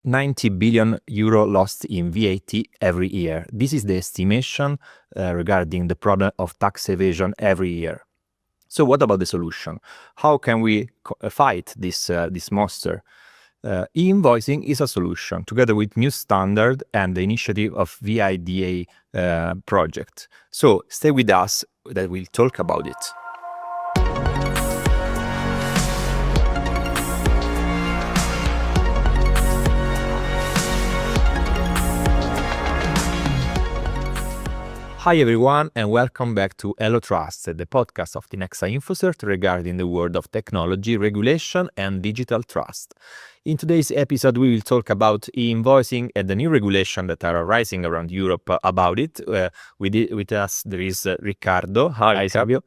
90 billion euro lost in VAT every year. This is the estimation regarding the problem of tax evasion every year. So what about the solution? How can we fight this monster? E-invoicing is a solution, together with new standard and the initiative of ViDA project. So stay with us, that we'll talk about it. Hi everyone, and welcome back to Hello Trust, the podcast of Tinexta Infocert regarding the world of technology, regulation, and digital trust. In today's episode, we will talk about e-invoicing and the new regulation that are arising around Europe about it. With us, there is Riccardo. Hi, Fabio.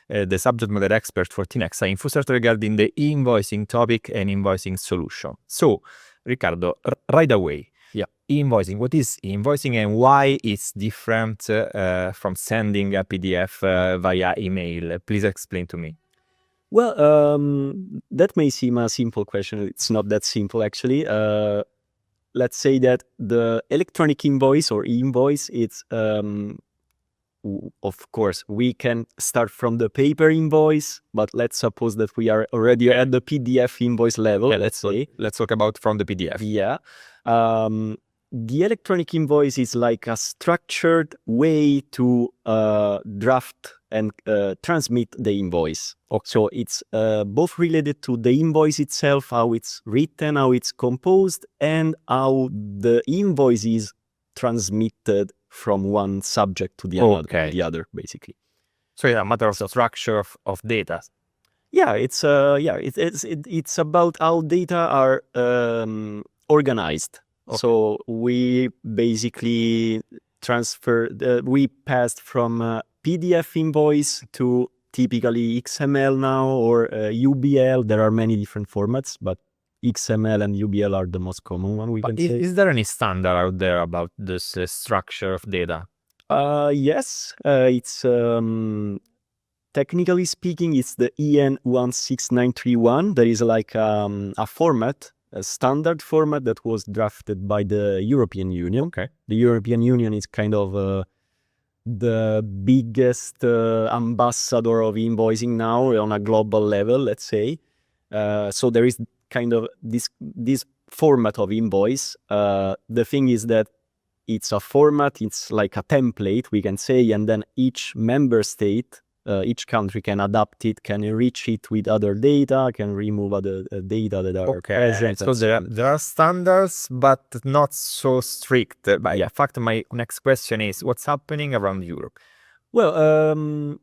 The subject matter expert for Tinexta Infocert regarding the e-invoicing topic and invoicing solution. So, Riccardo, right away. Yeah, e-invoicing. What is e-invoicing and why it's different from sending a PDF via email? Please explain to me. Well, that may seem a simple question. It's not that simple, actually. Let's say that the electronic invoice or e-invoice, it's, of course, we can start from the paper invoice, but let's suppose that we are already at the PDF invoice level, let's say. Let's talk about from the PDF. Yeah. The electronic invoice is like a structured way to draft and transmit the invoice. Okay. So it's both related to the invoice itself, how it's written, how it's composed, and how the invoice is transmitted from one subject to the other, basically. So yeah, a matter of structure of data. Yeah, it's about how data are organized. Okay. So we basically we passed from PDF invoice to typically XML now or UBL. There are many different formats, but XML and UBL are the most common one, we can say. Is there any standard out there about this structure of data? Yes, it's technically speaking, it's the EN 16931. There is like a format, a standard format that was drafted by the European Union. Okay. The European Union is kind of the biggest ambassador of invoicing now on a global level, let's say. So there is kind of this format of invoice. The thing is that it's a format, it's like a template, we can say, and then each member state, each country can adapt it, can enrich it with other data, can remove other data that are present. So there are standards, but not so strict. But in fact, my next question is, what's happening around Europe? Well,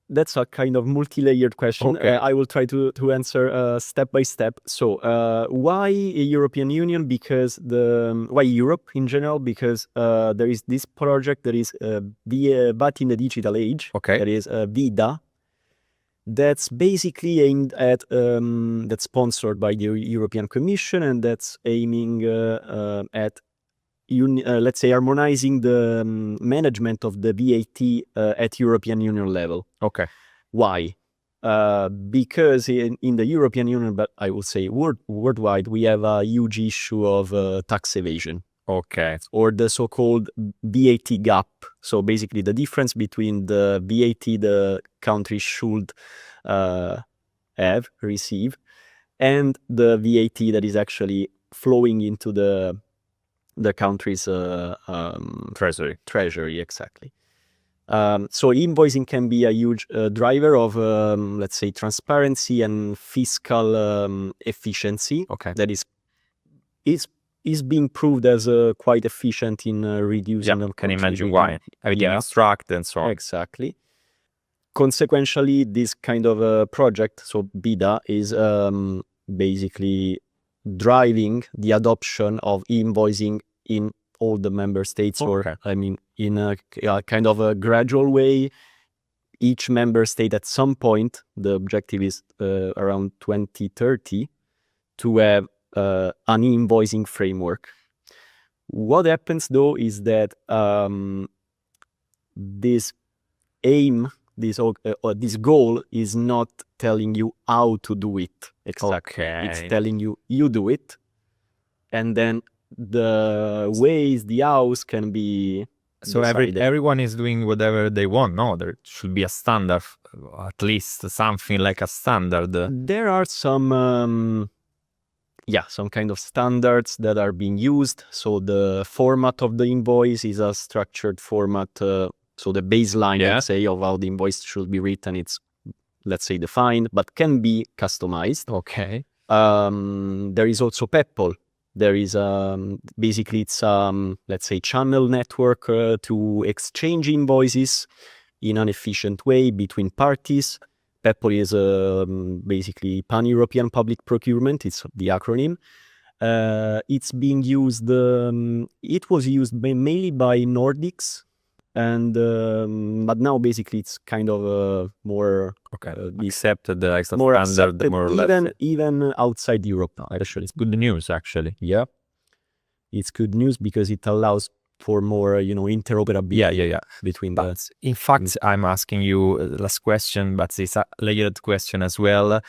that's a kind of multi-layered question. Okay. I will try to answer step by step. So why European Union? Because why Europe in general? Because there is this project that is VAT in the digital age. Okay. That is ViDA. That's basically aimed at that's sponsored by the European Commission, and that's aiming at let's say harmonizing the management of the VAT at European Union level. Okay. Why? Because in the European Union, but I will say worldwide, we have a huge issue of tax evasion. Okay. Or the so-called VAT gap. So basically the difference between the VAT the country should receive, and the VAT that is actually flowing into the country's treasury, exactly. So invoicing can be a huge driver of, let's say, transparency and fiscal efficiency. Okay. That is being proved as quite efficient in reducing. Yeah, can imagine why. Everything abstract and so on. Exactly. Consequentially, this kind of project, so ViDA, is basically driving the adoption of e-invoicing in all the member states. Okay. Or I mean, in a kind of a gradual way. Each member state at some point, the objective is around 2030 to have an e-invoicing framework. What happens though is that this aim, this goal is not telling you how to do it exactly. Okay. It's telling you do it, and then the ways, the hows can be So decided. everyone is doing whatever they want. No, there should be a standard, at least something like a standard. There are some some kind of standards that are being used. So the format of the invoice is a structured format. So the baseline, Yeah. let's say, of how the invoice should be written, it's, let's say, defined, but can be customized. Okay. There is also Peppol. There is basically it's let's say channel network to exchange invoices in an efficient way between parties. Peppol is basically pan-European public procurement. It's the acronym. It's being used. It was used mainly by Nordics, and but now basically it's kind of more Okay. the Accepted as a more standard, accepted more or less. even outside Europe. Actually, It's good news, actually. yeah, it's good news because it allows for more interoperability Yeah. between the. But in fact, I'm asking you last question, but it's a layered question as well.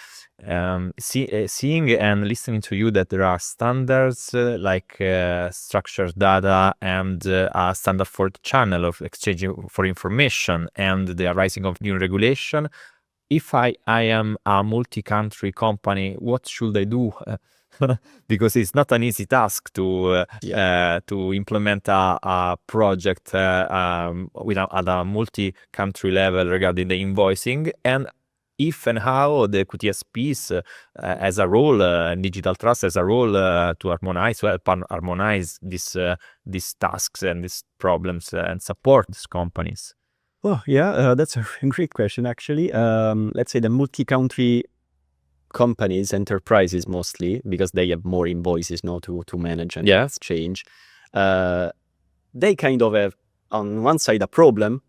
Seeing and listening to you that there are standards like structured data and a standard for the channel of exchanging for information and the arising of new regulation. If I am a multi-country company, what should I do? Because it's not an easy task to implement a project at a multi-country level regarding the invoicing, and if and how the QTSPs as a role, digital trust as a role to harmonize these tasks and these problems and support these companies. Well, yeah, that's a great question, actually. Let's say the multi-country companies, enterprises mostly, because they have more invoices now to manage and exchange. They kind of have, on one side, a problem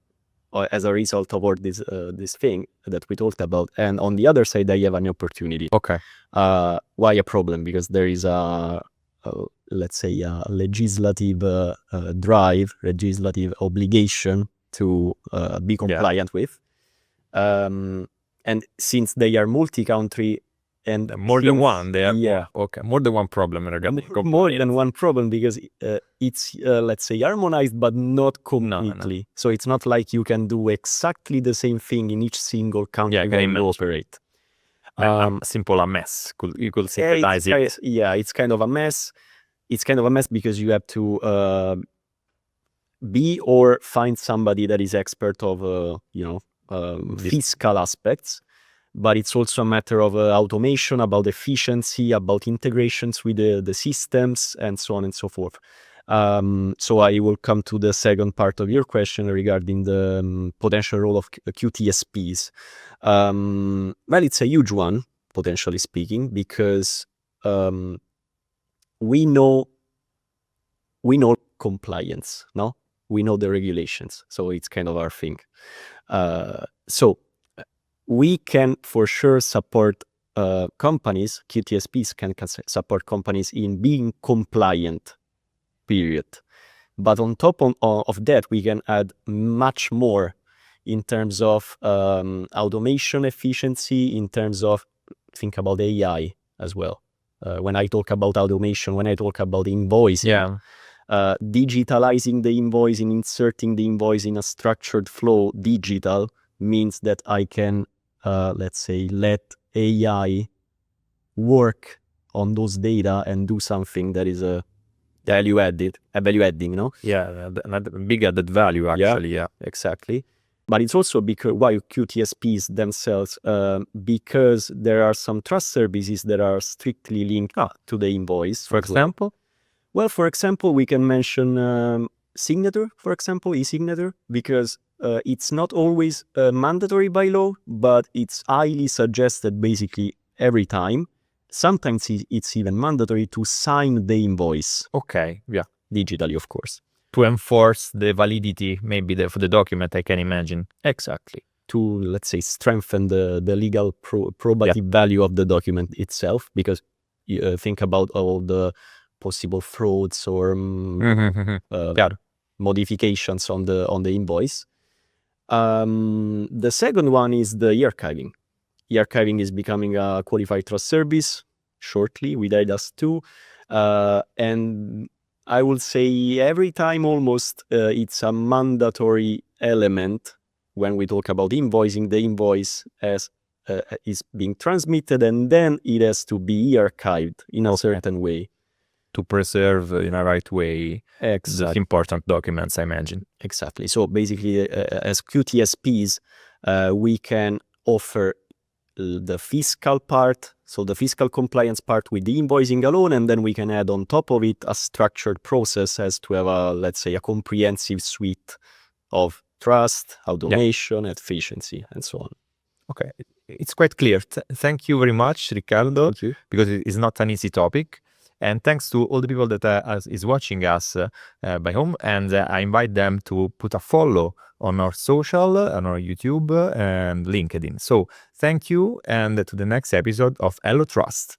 as a result of all this thing that we talked about, and on the other side, they have an opportunity. Okay. Why a problem? Because there is let's say, a legislative drive, legislative obligation to be compliant with. And since they are multi-country and more than one, they are okay, more than one problem regarding more than one problem, because it's let's say harmonized but not completely. No. So it's not like you can do exactly the same thing in each single country where you operate. Simple a mess. You could synthesize it. Yeah, it's kind of a mess. It's kind of a mess because you have to be or find somebody that is expert of fiscal aspects, but it's also a matter of automation, about efficiency, about integrations with the systems, and so on and so forth. So I will come to the second part of your question regarding the potential role of QTSPs. Well, it's a huge one, potentially speaking, because we know compliance, no? We know the regulations, so it's kind of our thing. So we can for sure support companies, QTSPs can support companies in being compliant, period. But on top of that, we can add much more in terms of automation efficiency, in terms of, think about AI as well. When I talk about automation, when I talk about invoicing, digitalizing the invoice and inserting the invoice in a structured flow, digital, means that I can, let's say, let AI work on those data and do something that is value adding, no? Yeah, big added value, actually. Yeah, exactly. But it's also because why QTSPs themselves, because there are some trust services that are strictly linked to the invoice. For example? Well, for example, we can mention signature, for example, e-signature, because it's not always mandatory by law, but it's highly suggested basically every time. Sometimes it's even mandatory to sign the invoice. Okay, yeah. Digitally, of course. To enforce the validity, maybe for the document, I can imagine. Exactly. To, let's say, strengthen the legal probative value of the document itself, because you think about all the possible frauds or modifications on the invoice. The second one is the e-archiving. E-archiving is becoming a qualified trust service shortly with IDAS 2. And I will say every time almost it's a mandatory element when we talk about invoicing. The invoice is being transmitted, and then it has to be archived in a certain way. To preserve in a right way Exactly. the important documents, I imagine. Exactly. So basically, as QTSPs, we can offer the fiscal part, so the fiscal compliance part with the invoicing alone, and then we can add on top of it a structured process as to have a, let's say, a comprehensive suite of trust, automation, efficiency, and so on. Okay, it's quite clear. Thank you very much, Riccardo, because it is not an easy topic. And thanks to all the people that is watching us by home. And I invite them to put a follow on our social, on our YouTube and LinkedIn. So thank you, and to the next episode of Hello Trust.